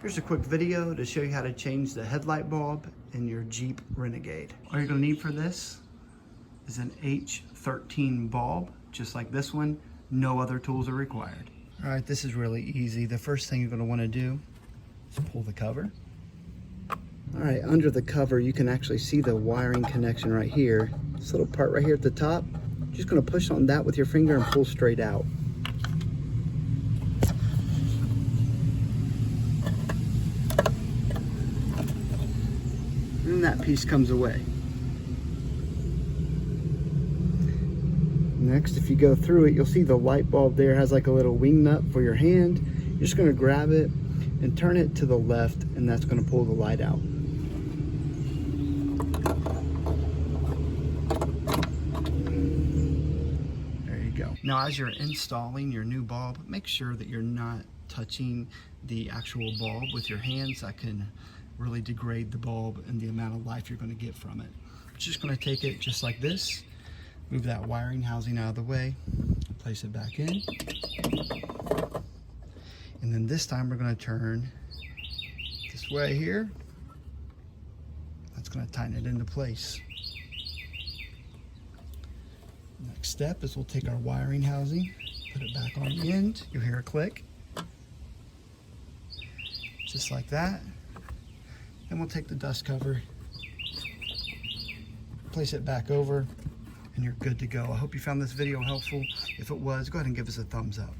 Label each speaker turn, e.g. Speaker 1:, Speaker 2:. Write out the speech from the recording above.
Speaker 1: Here's a quick video to show you how to change the headlight bulb in your Jeep Renegade. All you're gonna need for this is an H13 bulb, just like this one. No other tools are required. All right, this is really easy. The first thing you're gonna wanna do is pull the cover. All right, under the cover, you can actually see the wiring connection right here. This little part right here at the top, you're just gonna push on that with your finger and pull straight out. And that piece comes away. Next, if you go through it, you'll see the light bulb there has like a little wing nut for your hand. You're just gonna grab it and turn it to the left, and that's gonna pull the light out. There you go. Now, as you're installing your new bulb, make sure that you're not touching the actual bulb with your hands. That can really degrade the bulb and the amount of life you're going to get from it. You're just going to take it just like this, move that wiring housing out of the way, place it back in, and then this time we're going to turn this way here. That's going to tighten it into place. Next step is we'll take our wiring housing, put it back on the end. You'll hear a click, just like that. Then we'll take the dust cover, place it back over, and you're good to go. I hope you found this video helpful. If it was, go ahead and give us a thumbs up.